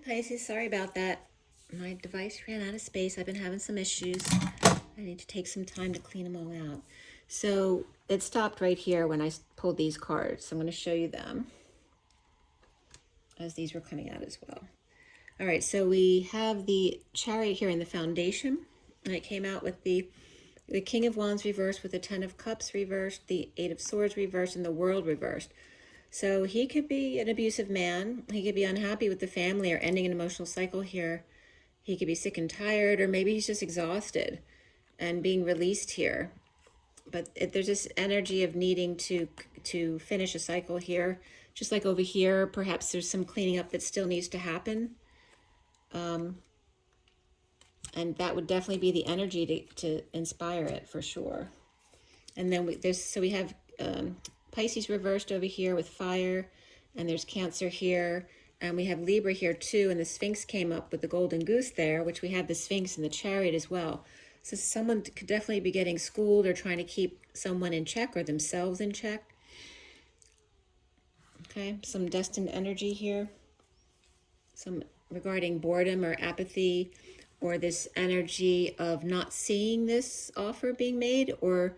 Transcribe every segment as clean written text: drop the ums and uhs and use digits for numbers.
Pisces, sorry about that. My device ran out of space. I've been having some issues. I need to take some time to clean them all out. So it stopped right here when I pulled these cards. I'm going to show you them as these were coming out as well. All right, so we have the Chariot here in the foundation, and it came out with the King of Wands reversed with the Ten of Cups reversed, the Eight of Swords reversed, and the World reversed. So he could be an abusive man. He could be unhappy with the family or ending an emotional cycle here. He could be sick and tired, or maybe he's just exhausted and being released here. But there's this energy of needing to finish a cycle here. Just like over here, perhaps there's some cleaning up that still needs to happen. And that would definitely be the energy to inspire it for sure. And then we have Pisces reversed over here with fire, and there's Cancer here, and we have Libra here too, and the Sphinx came up with the golden goose there, which we have the Sphinx and the Chariot as well. So someone could definitely be getting schooled or trying to keep someone in check or themselves in check. Okay, some destined energy here. Some regarding boredom or apathy, or this energy of not seeing this offer being made, or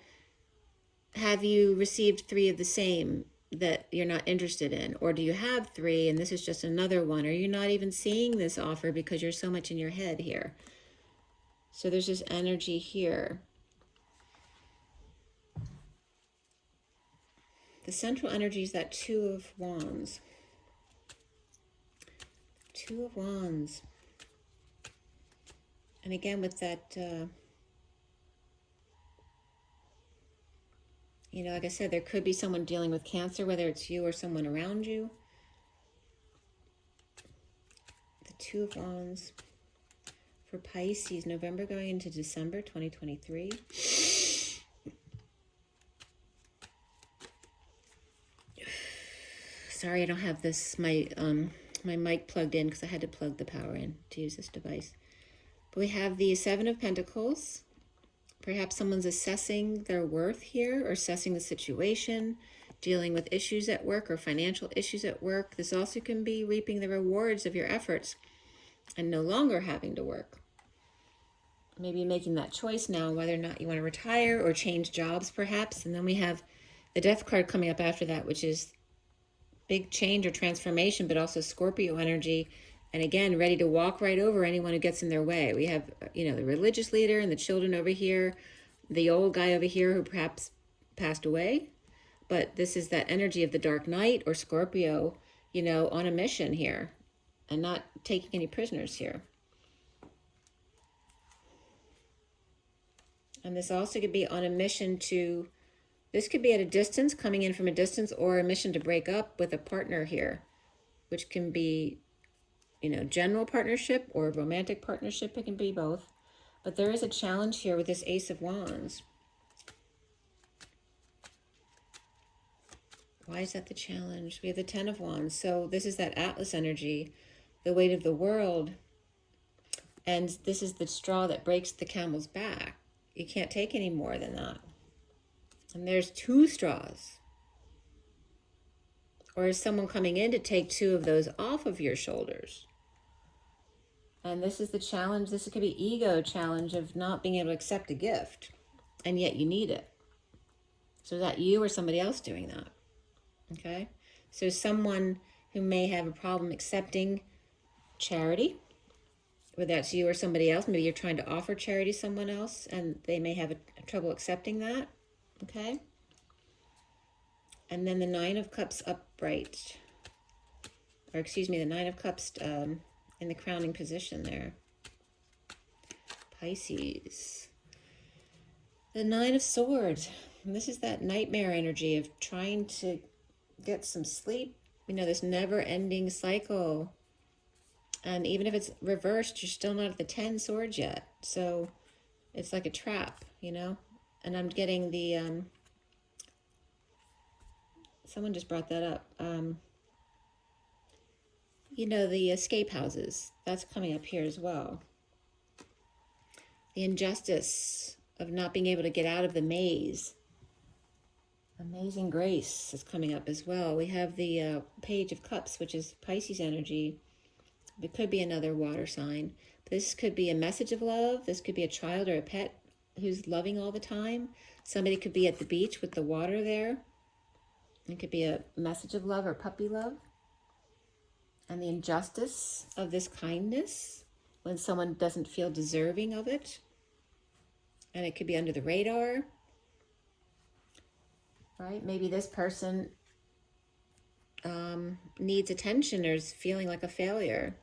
have you received 3 of the same that you're not interested in? Or do you have 3 and this is just another one? Or you're not even seeing this offer because you're so much in your head here? So there's this energy here. The central energy is that Two of Wands. Two of Wands. And again with that... you know, like I said, there could be someone dealing with Cancer, whether it's you or someone around you. The Two of Wands for Pisces, November going into December 2023. Sorry, I don't have this, my mic plugged in because I had to plug the power in to use this device. But we have the Seven of Pentacles. Perhaps someone's assessing their worth here or assessing the situation, dealing with issues at work or financial issues at work. This also can be reaping the rewards of your efforts and no longer having to work. Maybe making that choice now whether or not you want to retire or change jobs perhaps. And then we have the Death card coming up after that, which is big change or transformation, but also Scorpio energy. And again, ready to walk right over anyone who gets in their way. We have, you know, the religious leader and the children over here, the old guy over here who perhaps passed away. But this is that energy of the Dark Knight or Scorpio, you know, on a mission here and not taking any prisoners here. And this also could be on a mission to, this could be at a distance, coming in from a distance, or a mission to break up with a partner here, which can be, you know, general partnership or romantic partnership. It can be both. But there is a challenge here with this Ace of Wands. Why is that the challenge? We have the Ten of Wands. So this is that Atlas energy, the weight of the world. And this is the straw that breaks the camel's back. You can't take any more than that. And there's 2 straws. Or is someone coming in to take 2 of those off of your shoulders? And this is the challenge. This could be ego challenge of not being able to accept a gift, and yet you need it. So is that you or somebody else doing that? Okay. So someone who may have a problem accepting charity, whether that's you or somebody else. Maybe you're trying to offer charity to someone else and they may have a trouble accepting that. Okay. And then the Nine of Cups upright, or excuse me, the Nine of Cups in the crowning position there. Pisces. The Nine of Swords. And this is that nightmare energy of trying to get some sleep. You know, this never-ending cycle. And even if it's reversed, you're still not at the 10 swords yet. So it's like a trap, you know. And I'm getting the... someone just brought that up. You know, the escape houses. That's coming up here as well. The injustice of not being able to get out of the maze. Amazing grace is coming up as well. We have the Page of Cups, which is Pisces energy. It could be another water sign. This could be a message of love. This could be a child or a pet who's loving all the time. Somebody could be at the beach with the water there. It could be a message of love or puppy love. And the injustice of this kindness when someone doesn't feel deserving of it. And it could be under the radar. Right? Maybe this person needs attention or is feeling like a failure.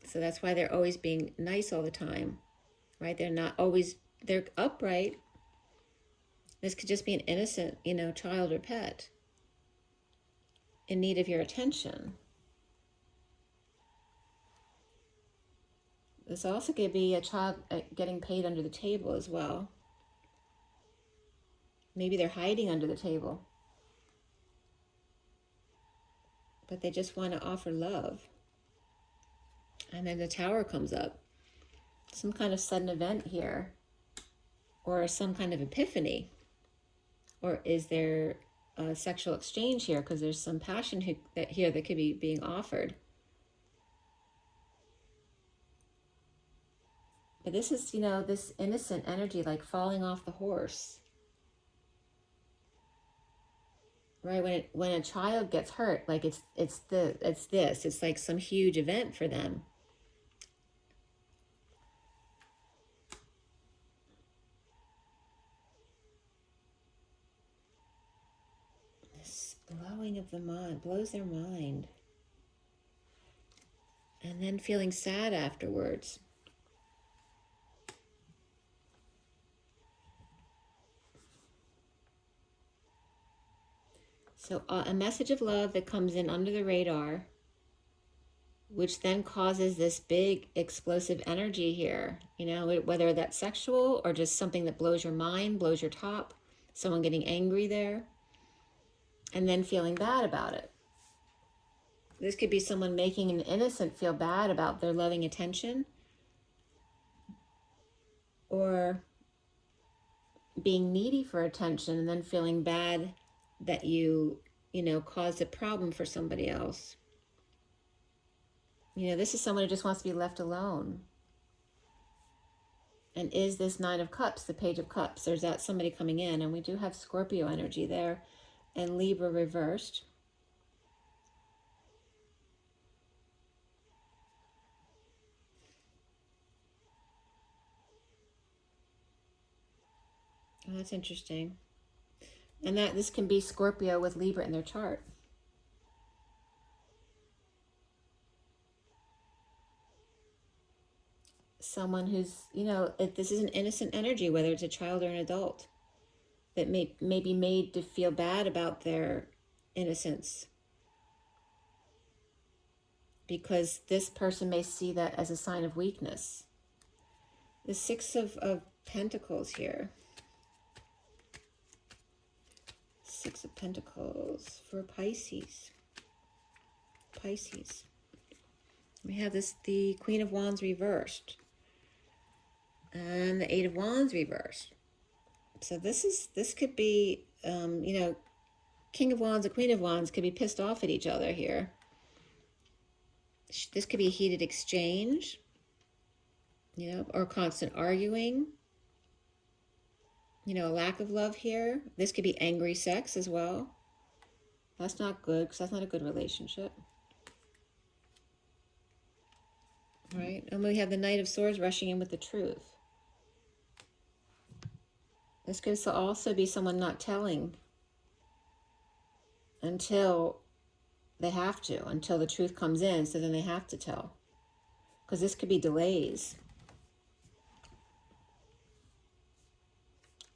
So that's why they're always being nice all the time. Right? They're not always, they're upright. This could just be an innocent, child or pet in need of your attention. This also could be a child getting paid under the table as well. Maybe they're hiding under the table, but they just want to offer love. And then the Tower comes up. Some kind of sudden event here, or some kind of epiphany. Or is there a sexual exchange here? Because there's some passion here that could be being offered. But this is, this innocent energy, like falling off the horse. Right? When a child gets hurt, like it's like some huge event for them. This blowing of the mind blows their mind. And then feeling sad afterwards. So a message of love that comes in under the radar, which then causes this big explosive energy here, whether that's sexual or just something that blows your mind, blows your top, someone getting angry there, and then feeling bad about it. This could be someone making an innocent feel bad about their loving attention, or being needy for attention and then feeling bad that you caused a problem for somebody else. This is someone who just wants to be left alone. And is this Nine of Cups, the Page of Cups? There's that somebody coming in, and we do have Scorpio energy there and Libra reversed. Oh, that's interesting. And this can be Scorpio with Libra in their chart. Someone who's, this is an innocent energy, whether it's a child or an adult, that may be made to feel bad about their innocence. Because this person may see that as a sign of weakness. The Six of Pentacles here. Six of Pentacles for Pisces. Pisces. We have the Queen of Wands reversed. And the Eight of Wands reversed. So this could be, King of Wands and Queen of Wands could be pissed off at each other here. This could be a heated exchange, or constant arguing. A lack of love here. This could be angry sex as well. That's not good, because that's not a good relationship. Right? And we have the Knight of Swords rushing in with the truth. This could also be someone not telling until they have to, until the truth comes in, so then they have to tell. Because this could be delays.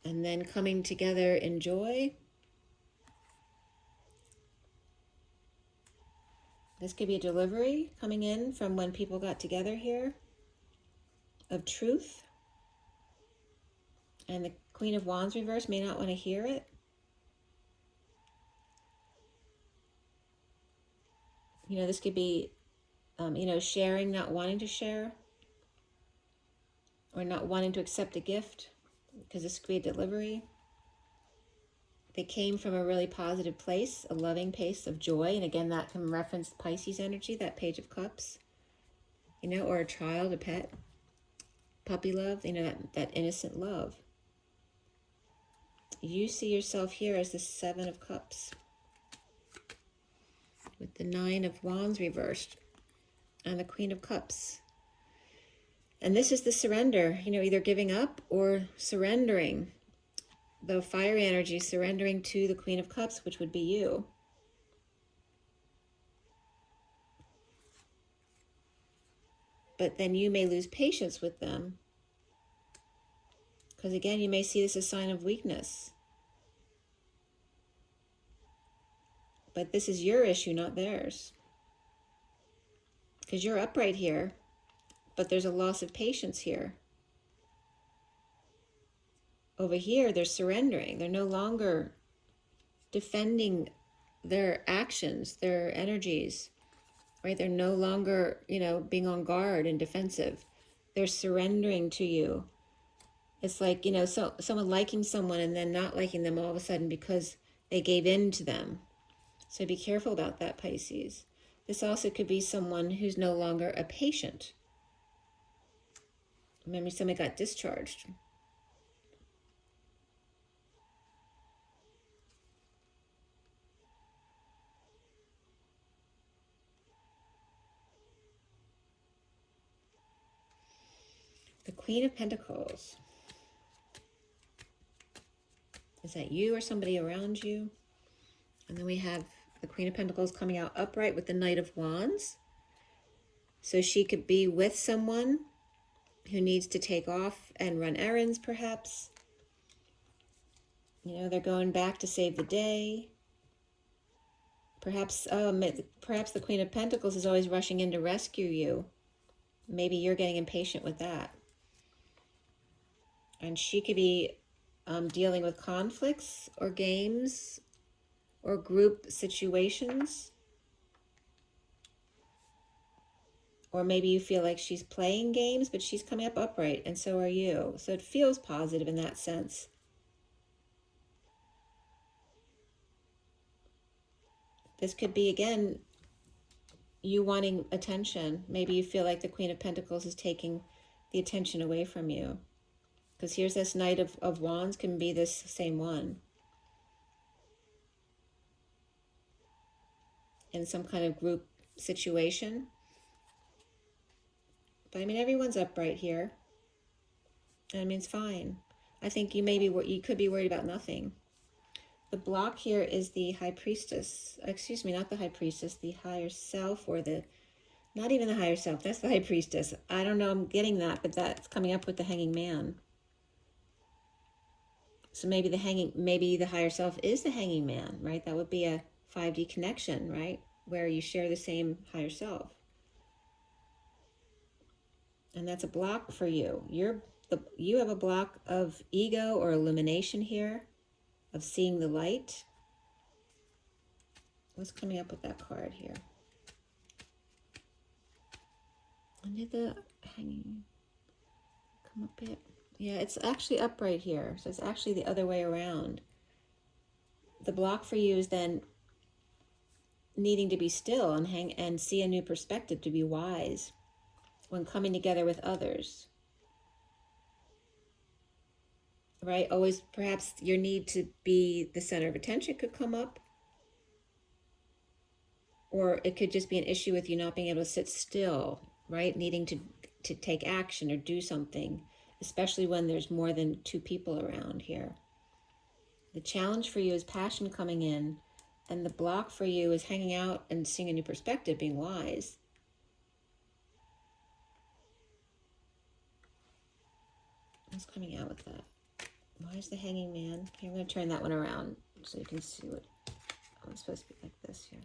And then coming together in joy. This could be a delivery coming in from when people got together here of truth. And the Queen of Wands reverse may not want to hear it. This could be, sharing, not wanting to share. Or not wanting to accept a gift. Because this could be a delivery. They came from a really positive place, a loving place of joy. And again, that can reference Pisces energy, that Page of Cups, you know, or a child, a pet, puppy love, you know, that innocent love. You see yourself here as the Seven of Cups with the Nine of Wands reversed and the Queen of Cups. And this is the surrender, you know, either giving up or surrendering. The fiery energy surrendering to the Queen of Cups, which would be you. But then you may lose patience with them. Because again, you may see this as a sign of weakness. But this is your issue, not theirs. Because you're upright here, but there's a loss of patience here. Over here, they're surrendering. They're no longer defending their actions, their energies, right? They're no longer, you know, being on guard and defensive. They're surrendering to you. It's like, you know, someone liking someone and then not liking them all of a sudden because they gave in to them. So be careful about that, Pisces. This also could be someone who's no longer a patient. Maybe somebody got discharged. The Queen of Pentacles. Is that you or somebody around you? And then we have the Queen of Pentacles coming out upright with the Knight of Wands. So she could be with someone who needs to take off and run errands, perhaps. You know, they're going back to save the day. Perhaps the Queen of Pentacles is always rushing in to rescue you. Maybe you're getting impatient with that. And she could be dealing with conflicts or games or group situations. Or maybe you feel like she's playing games, but she's coming up upright, and so are you. So it feels positive in that sense. This could be, again, you wanting attention. Maybe you feel like the Queen of Pentacles is taking the attention away from you. Because here's this Knight of Wands can be this same one. In some kind of group situation. But I mean, everyone's upright here. And I mean, it's fine. I think you could be worried about nothing. The block here is the High Priestess. Excuse me, not the High Priestess, the Higher Self, or not even the Higher Self. That's the High Priestess. I don't know, I'm getting that, but that's coming up with the Hanging Man. So maybe the Higher Self is the Hanging Man, right? That would be a 5D connection, right? Where you share the same Higher Self. And that's a block for you. You have a block of ego or illumination here, of seeing the light. What's coming up with that card here? And did the Hanging come up yet? Yeah, it's actually upright here. So it's actually the other way around. The block for you is then needing to be still and see a new perspective, to be wise when coming together with others. Right? Always, perhaps your need to be the center of attention could come up. Or it could just be an issue with you not being able to sit still, right? Needing to take action or do something, especially when there's more than two people around here. The challenge for you is passion coming in, and the block for you is hanging out and seeing a new perspective, being wise. What's coming out with that? Why is the Hanging Man? Okay, I'm going to turn that one around so you can see what it's supposed to be like this here.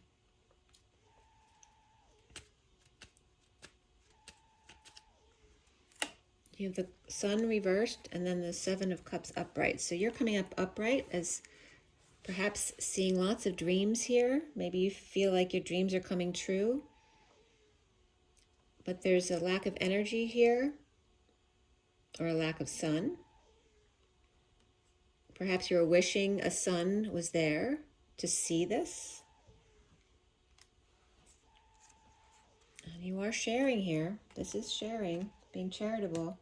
You have the Sun reversed and then the Seven of Cups upright. So you're coming up upright as perhaps seeing lots of dreams here. Maybe you feel like your dreams are coming true. But there's a lack of energy here, or a lack of sun. Perhaps you were wishing a son was there to see this. And you are sharing here. This is sharing, being charitable.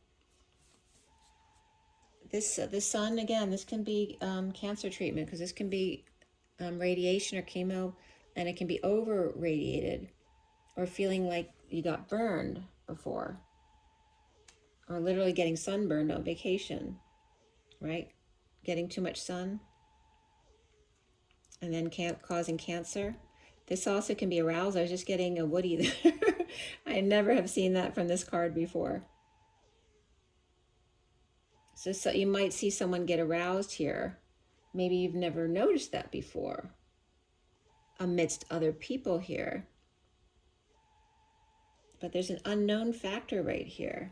The sun, again, this can be cancer treatment, because this can be radiation or chemo, and it can be over radiated, or feeling like you got burned before, or literally getting sunburned on vacation, right? Getting too much sun and then causing cancer. This also can be arousal. I was just getting a Woody there. I never have seen that from this card before. So you might see someone get aroused here. Maybe you've never noticed that before amidst other people here. But there's an unknown factor right here.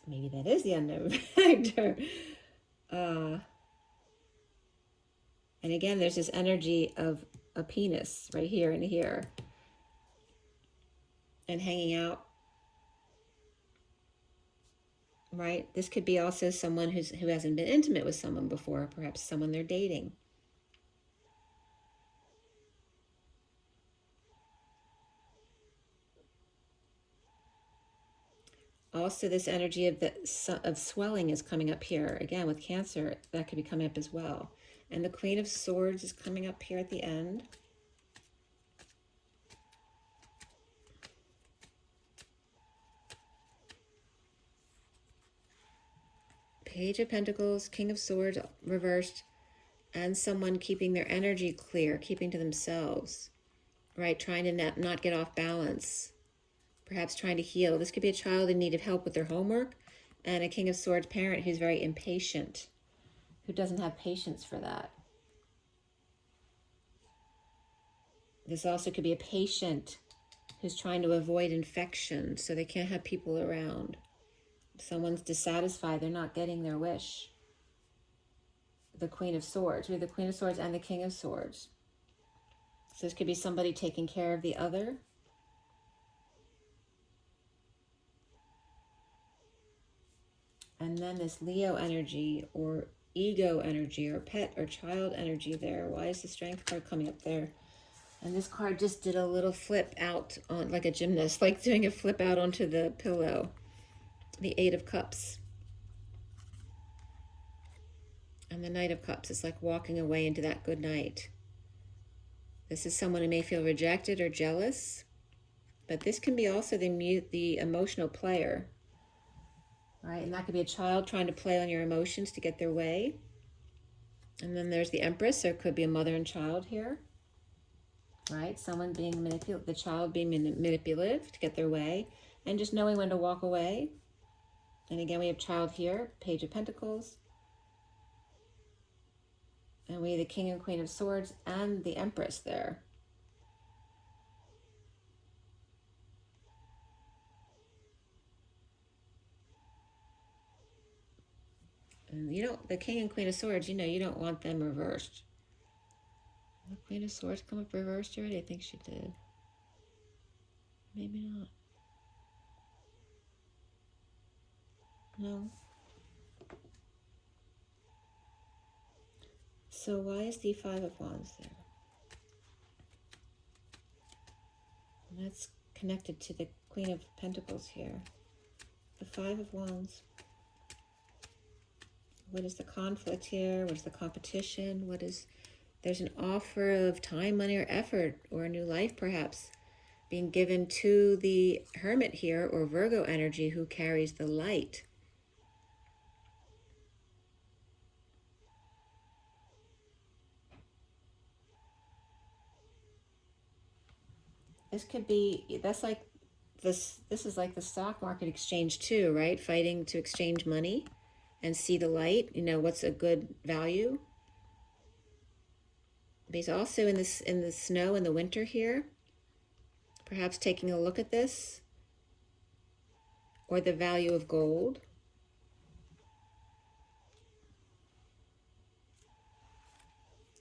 Maybe that is the unknown factor. And again, there's this energy of a penis right here and here. And hanging out. Right? This could be also someone who hasn't been intimate with someone before. Perhaps someone they're dating. Also, this energy of swelling is coming up here. Again, with Cancer, that could be coming up as well. And the Queen of Swords is coming up here at the end. Page of Pentacles, King of Swords reversed, and someone keeping their energy clear, keeping to themselves, right? Trying to not get off balance. Perhaps trying to heal. This could be a child in need of help with their homework, and a King of Swords parent who's very impatient, who doesn't have patience for that. This also could be a patient who's trying to avoid infection, so they can't have people around. Someone's dissatisfied, they're not getting their wish. The Queen of Swords. We have the Queen of Swords and the King of Swords. So this could be somebody taking care of the other. And then this Leo energy, or ego energy, or pet or child energy there. Why is the Strength card coming up there? And this card just did a little flip out, on like a gymnast, like doing a flip out onto the pillow. The Eight of Cups. And the Knight of Cups is like walking away into that good night. This is someone who may feel rejected or jealous, but this can be also the emotional player, right? And that could be a child trying to play on your emotions to get their way. And then there's the Empress, so it could be a mother and child here, right? Someone being manipulative, the child being manipulative to get their way, and just knowing when to walk away. And again, we have child here, Page of Pentacles. And we have the King and Queen of Swords and the Empress there. And you don't, the King and Queen of Swords, you know, you don't want them reversed. The Queen of Swords come up reversed already? I think she did. Maybe not. No. So why is the Five of Wands there? And that's connected to the Queen of Pentacles here. The Five of Wands. What is the conflict here? What is the competition? There's an offer of time, money, or effort, or a new life perhaps, being given to the Hermit here, or Virgo energy, who carries the light. This could be, this is like the stock market exchange too, right? Fighting to exchange money and see the light, you know, what's a good value. But he's also in the snow in the winter here, perhaps taking a look at this, or the value of gold.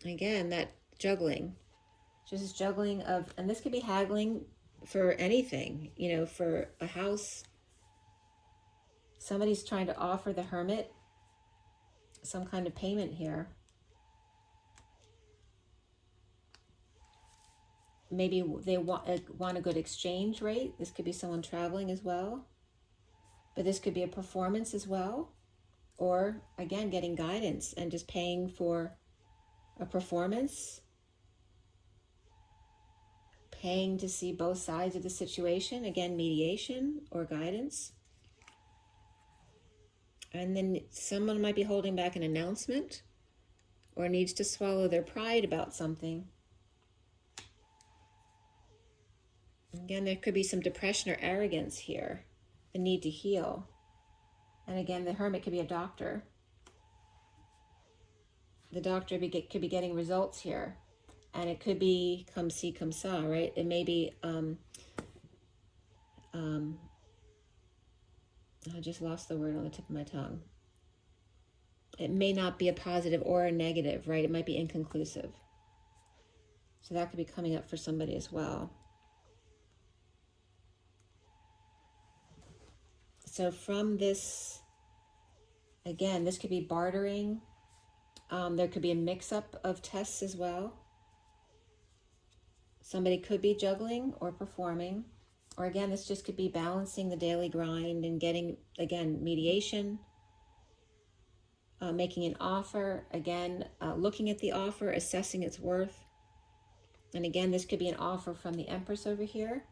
Again, that juggling. Just juggling of, and this could be haggling for anything, you know, for a house. Somebody's trying to offer the Hermit some kind of payment here. Maybe they want a good exchange rate. This could be someone traveling as well. But this could be a performance as well. Or, again, getting guidance and just paying for a performance. Paying to see both sides of the situation. Again, mediation or guidance. And then someone might be holding back an announcement or needs to swallow their pride about something. Again, there could be some depression or arrogance here, the need to heal. And again, the Hermit could be a doctor. The doctor could be getting results here. And it could be come see, come saw, right? It may be, I just lost the word on the tip of my tongue. It may not be a positive or a negative, right? It might be inconclusive. So that could be coming up for somebody as well. So from this, again, this could be bartering. There could be a mix-up of tests as well. Somebody could be juggling or performing. Or again, this just could be balancing the daily grind and getting, again, mediation. Making an offer. Again, looking at the offer, assessing its worth. And again, this could be an offer from the Empress over here.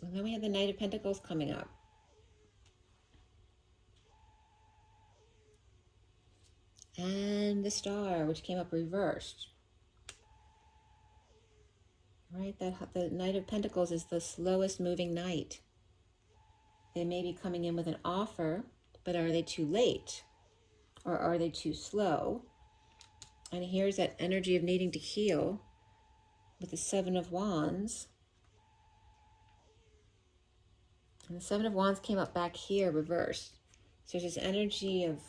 And then we have the Knight of Pentacles coming up. And the Star, which came up reversed. Right, the Knight of Pentacles is the slowest moving knight. They may be coming in with an offer, but are they too late? Or are they too slow? And here's that energy of needing to heal with the Seven of Wands. And the Seven of Wands came up back here, reversed. So there's this energy of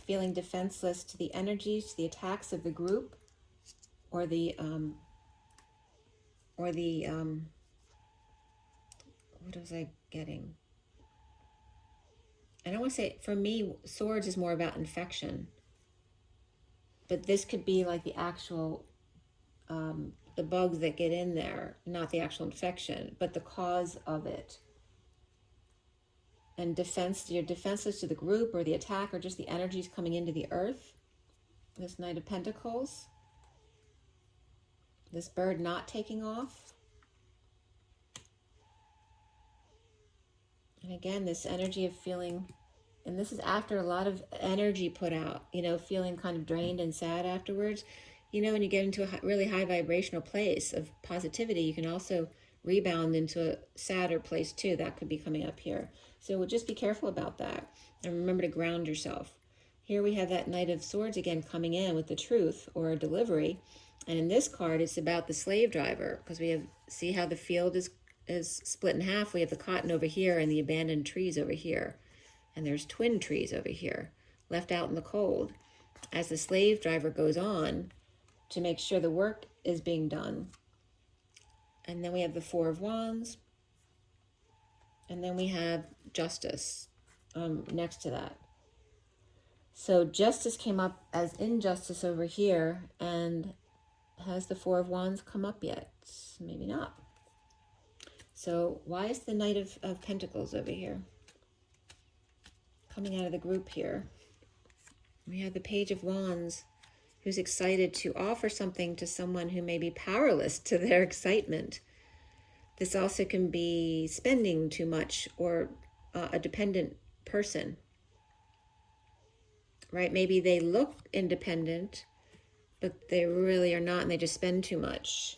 feeling defenseless to the energies, to the attacks of the group, or the what was I getting? I don't want to say, for me, swords is more about infection. But this could be like the actual, the bugs that get in there, not the actual infection, but the cause of it. And you're defenseless to the group or the attack or just the energies coming into the earth. This Knight of Pentacles. This bird not taking off. And again, this energy of feeling, and this is after a lot of energy put out, you know, feeling kind of drained and sad afterwards. You know, when you get into a really high vibrational place of positivity, you can also rebound into a sadder place too. That could be coming up here. So we'll just be careful about that. And remember to ground yourself. Here we have that Knight of Swords again coming in with the truth or a delivery. And in this card, it's about the slave driver, because we have, see how the field is split in half. We have the cotton over here and the abandoned trees over here. And there's twin trees over here, left out in the cold, as the slave driver goes on to make sure the work is being done. And then we have the Four of Wands. And then we have Justice next to that. So Justice came up as injustice over here. And has the Four of Wands come up yet? Maybe not. So why is the Knight of Pentacles over here? Coming out of the group here. We have the Page of Wands, who's excited to offer something to someone who may be powerless to their excitement. This also can be spending too much or a dependent person, right? Maybe they look independent, but they really are not, and they just spend too much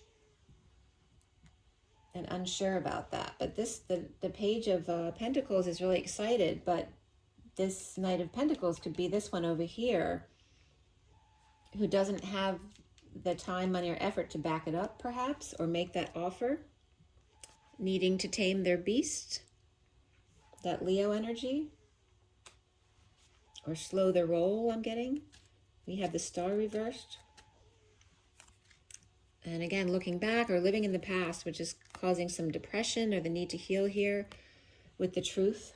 and unsure about that. But the Page of Pentacles is really excited, but this Knight of Pentacles could be this one over here, who doesn't have the time, money, or effort to back it up, perhaps, or make that offer, needing to tame their beast, that Leo energy, or slow their roll, I'm getting. We have the Star reversed. And again, looking back or living in the past, which is causing some depression or the need to heal here with the truth.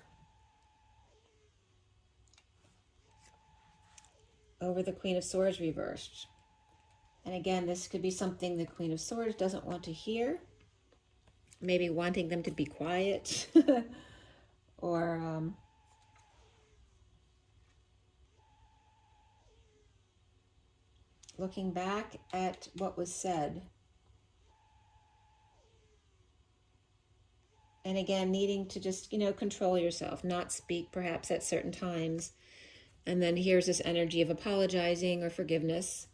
over the Queen of Swords reversed. And again, this could be something the Queen of Swords doesn't want to hear. Maybe wanting them to be quiet. Or looking back at what was said. And again, needing to just, control yourself, not speak perhaps at certain times. And then here's this energy of apologizing or forgiveness,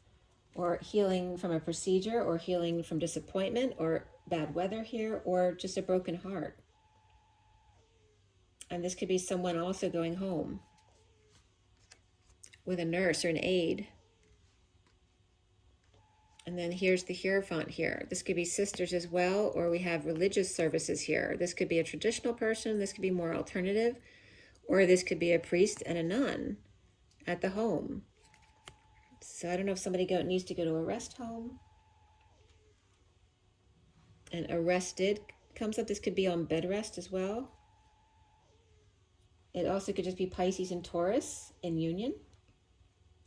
or healing from a procedure, or healing from disappointment, or bad weather here, or just a broken heart. And this could be someone also going home with a nurse or an aide. And then here's the Hierophant here. This could be sisters as well, or we have religious services here. This could be a traditional person, this could be more alternative, or this could be a priest and a nun at the home. So I don't know if somebody needs to go to a rest home. And arrested comes up. This could be on bed rest as well. It also could just be Pisces and Taurus in union.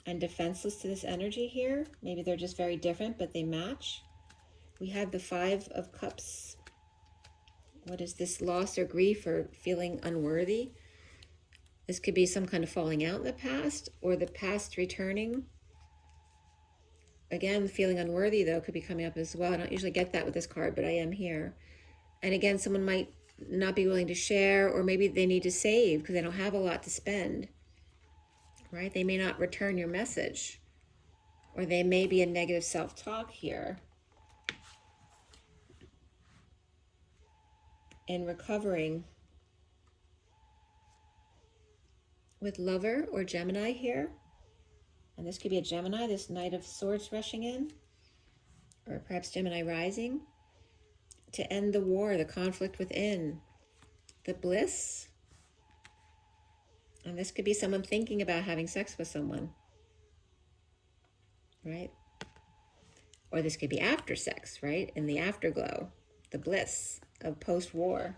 And defenseless to this energy here. Maybe they're just very different, but they match. We have the Five of Cups. What is this? Loss or grief or feeling unworthy. This could be some kind of falling out in the past, or the past returning. Again, feeling unworthy, though, could be coming up as well. I don't usually get that with this card, but I am here. And again, someone might not be willing to share, or maybe they need to save because they don't have a lot to spend. Right? They may not return your message, or they may be a negative self-talk here. And recovering with Lover or Gemini here. And this could be a Gemini, this Knight of Swords rushing in, or perhaps Gemini rising, to end the war, the conflict within, the bliss. And this could be someone thinking about having sex with someone, right? Or this could be after sex, right? In the afterglow, the bliss of post-war.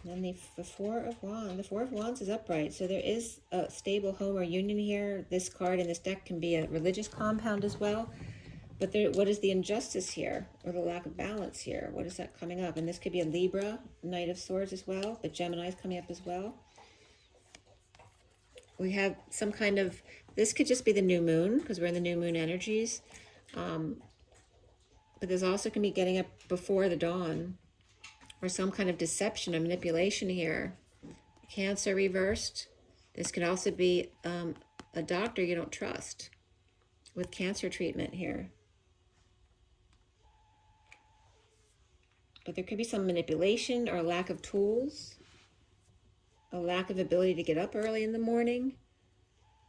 And the Four of Wands. The Four of Wands is upright. So there is a stable home or union here. This card in this deck can be a religious compound as well. But what is the injustice here, or the lack of balance here? What is that coming up? And this could be a Libra, Knight of Swords as well, but Gemini is coming up as well. We have some kind of, this could just be the new moon, because we're in the new moon energies. But there's also can be getting up before the dawn, or some kind of deception or manipulation here. Cancer reversed. This could also be a doctor you don't trust with cancer treatment here. But there could be some manipulation or lack of tools, a lack of ability to get up early in the morning.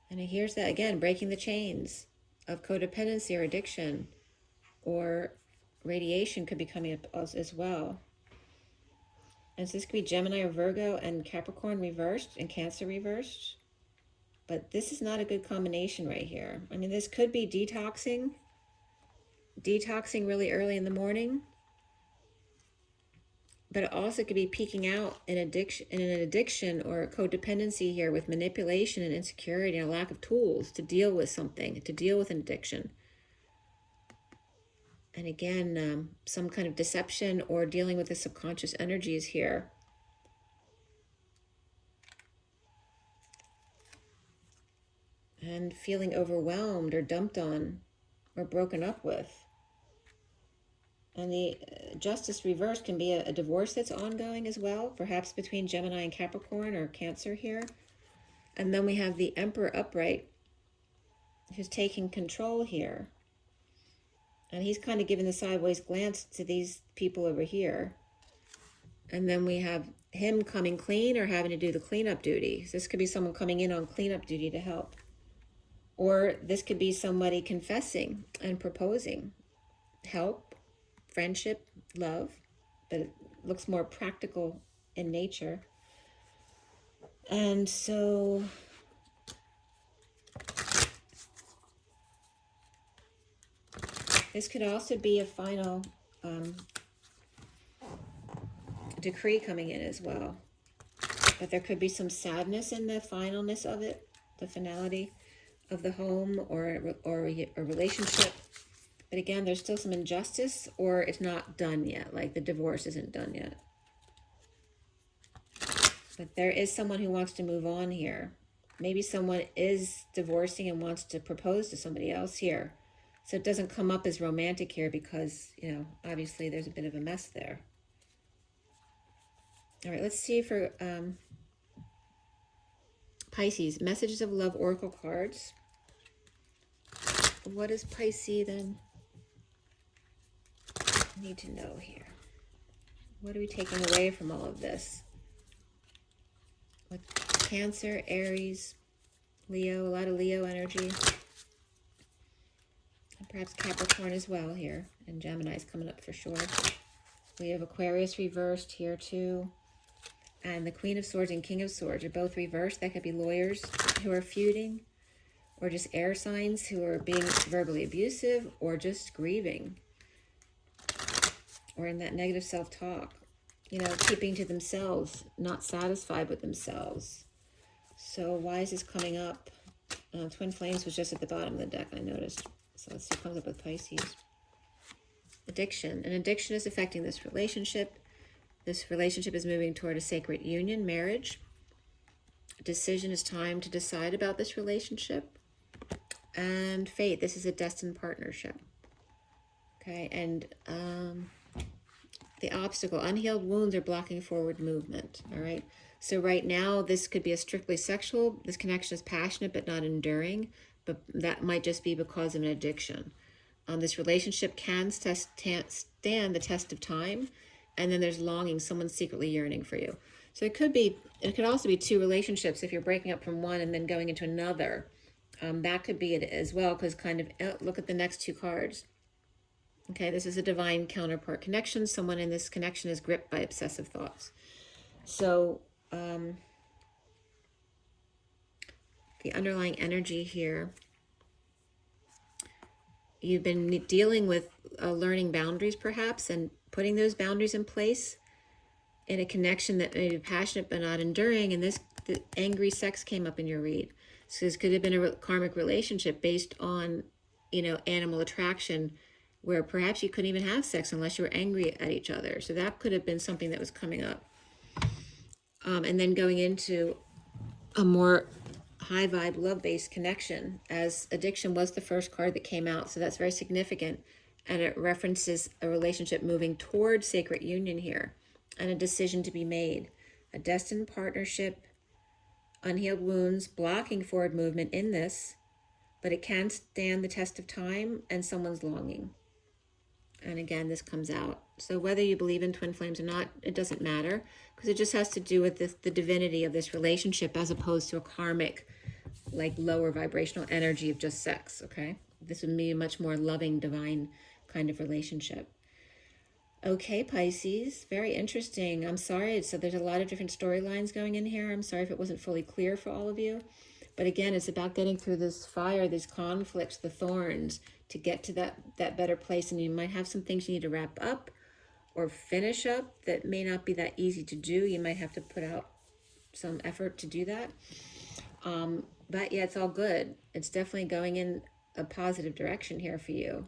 And here's that again, breaking the chains of codependency or addiction, or radiation could be coming up as well. And so this could be Gemini or Virgo and Capricorn reversed and Cancer reversed. But this is not a good combination right here. I mean, this could be detoxing really early in the morning. But it also could be peaking out in an addiction or codependency here with manipulation and insecurity and a lack of tools to deal with something, to deal with an addiction. And again, some kind of deception or dealing with the subconscious energies here. And feeling overwhelmed or dumped on or broken up with. And the Justice reverse can be a divorce that's ongoing as well, perhaps between Gemini and Capricorn or Cancer here. And then we have the Emperor upright, who's taking control here. And he's kind of giving the sideways glance to these people over here. And then we have him coming clean or having to do the cleanup duty. So this could be someone coming in on cleanup duty to help. Or this could be somebody confessing and proposing help, friendship, love, but it looks more practical in nature. And so this could also be a final decree coming in as well. But there could be some sadness in the finalness of it, the finality of the home or a relationship. But again, there's still some injustice, or it's not done yet, like the divorce isn't done yet. But there is someone who wants to move on here. Maybe someone is divorcing and wants to propose to somebody else here. So it doesn't come up as romantic here because, you know, obviously there's a bit of a mess there. All right, let's see for Pisces, messages of love oracle cards. What is Pisces then? I need to know here. What are we taking away from all of this? With Cancer, Aries, Leo, a lot of Leo energy. And perhaps Capricorn as well here. And Gemini's coming up for sure. We have Aquarius reversed here too. And the Queen of Swords and King of Swords are both reversed. That could be lawyers who are feuding, or just air signs who are being verbally abusive, or just grieving, or in that negative self-talk, you know, keeping to themselves, not satisfied with themselves. So why is this coming up? Twin Flames was just at the bottom of the deck, I noticed. So let's see what comes up with Pisces. Addiction. An addiction is affecting this relationship. This relationship is moving toward a sacred union, marriage. A decision is time to decide about this relationship. And fate. This is a destined partnership. Okay, and the obstacle, unhealed wounds are blocking forward movement. All right, so right now this could be a strictly sexual. This connection is passionate but not enduring, but that might just be because of an addiction. This relationship can stand the test of time, and then there's longing. Someone's secretly yearning for you. So it could also be two relationships. If you're breaking up from one and then going into another, that could be it as well. Because look at the next two cards. Okay, this is a divine counterpart connection. Someone in this connection is gripped by obsessive thoughts. So the underlying energy here, you've been dealing with learning boundaries perhaps, and putting those boundaries in place in a connection that may be passionate but not enduring. And the angry sex came up in your read. So this could have been a karmic relationship based on, you know, animal attraction, where perhaps you couldn't even have sex unless you were angry at each other. So that could have been something that was coming up. And then going into a more high vibe, love-based connection, as addiction was the first card that came out. So that's very significant. And it references a relationship moving toward sacred union here, and a decision to be made. A destined partnership, unhealed wounds, blocking forward movement in this, but it can stand the test of time and someone's longing. And again, this comes out. So whether you believe in twin flames or not, it doesn't matter, because it just has to do with the divinity of this relationship, as opposed to a karmic, like lower vibrational energy of just sex, okay? This would be a much more loving, divine kind of relationship. Okay, Pisces, very interesting. I'm sorry. So there's a lot of different storylines going in here. I'm sorry if it wasn't fully clear for all of you. But again, it's about getting through this fire, these conflicts, the thorns, to get to that better place. And you might have some things you need to wrap up or finish up that may not be that easy to do. You might have to put out some effort to do that. But yeah, it's all good. It's definitely going in a positive direction here for you.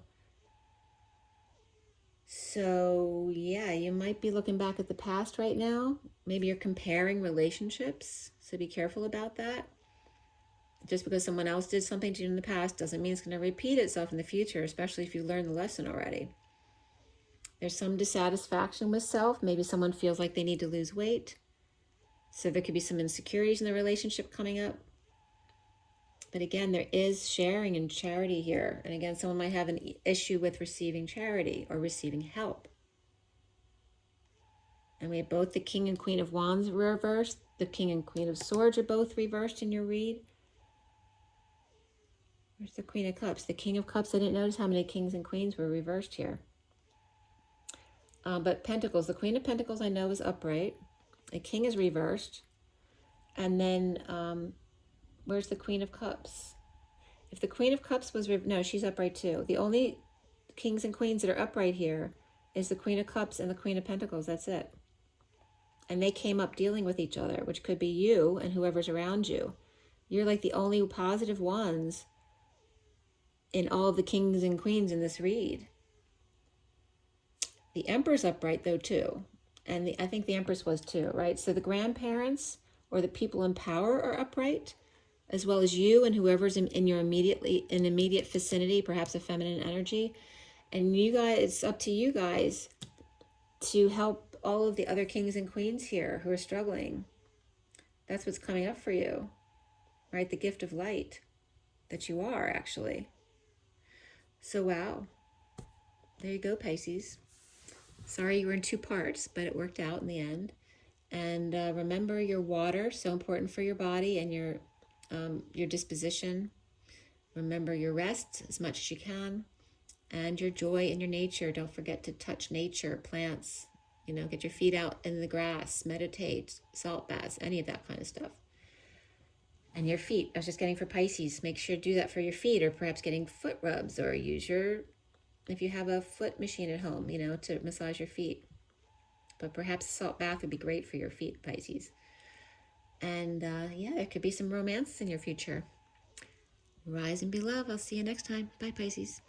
So yeah, you might be looking back at the past right now. Maybe you're comparing relationships, so be careful about that. Just because someone else did something to you in the past doesn't mean it's going to repeat itself in the future, especially if you learned the lesson already. There's some dissatisfaction with self. Maybe someone feels like they need to lose weight. So there could be some insecurities in the relationship coming up. But again, there is sharing and charity here. And again, someone might have an issue with receiving charity or receiving help. And we have both the King and Queen of Wands reversed. The King and Queen of Swords are both reversed in your read. Where's the Queen of Cups? The King of Cups, I didn't notice how many Kings and Queens were reversed here. But Pentacles, the Queen of Pentacles I know is upright. The King is reversed. And then where's the Queen of Cups? If the Queen of Cups was, no, she's upright too. The only Kings and Queens that are upright here is the Queen of Cups and the Queen of Pentacles. That's it. and they came up dealing with each other, which could be you and whoever's around you. You're like the only positive ones in all of the kings and queens in this read. The Emperor's upright though too, and I think the Empress was too, right? So the grandparents or the people in power are upright, as well as you and whoever's in your immediate vicinity, perhaps a feminine energy. And you guys, it's up to you guys to help all of the other kings and queens here who are struggling. That's what's coming up for you, right? The gift of light that you are, actually. So, wow. There you go, Pisces. Sorry you were in 2 parts, but it worked out in the end. And remember your water, so important for your body and your disposition. Remember your rest as much as you can, and your joy in your nature. Don't forget to touch nature, plants, get your feet out in the grass, meditate, salt baths, any of that kind of stuff. And your feet, I was just getting for Pisces, make sure to do that for your feet, or perhaps getting foot rubs, or use if you have a foot machine at home, to massage your feet. But perhaps a salt bath would be great for your feet, Pisces. And yeah, there could be some romance in your future. Rise and be love. I'll see you next time. Bye, Pisces.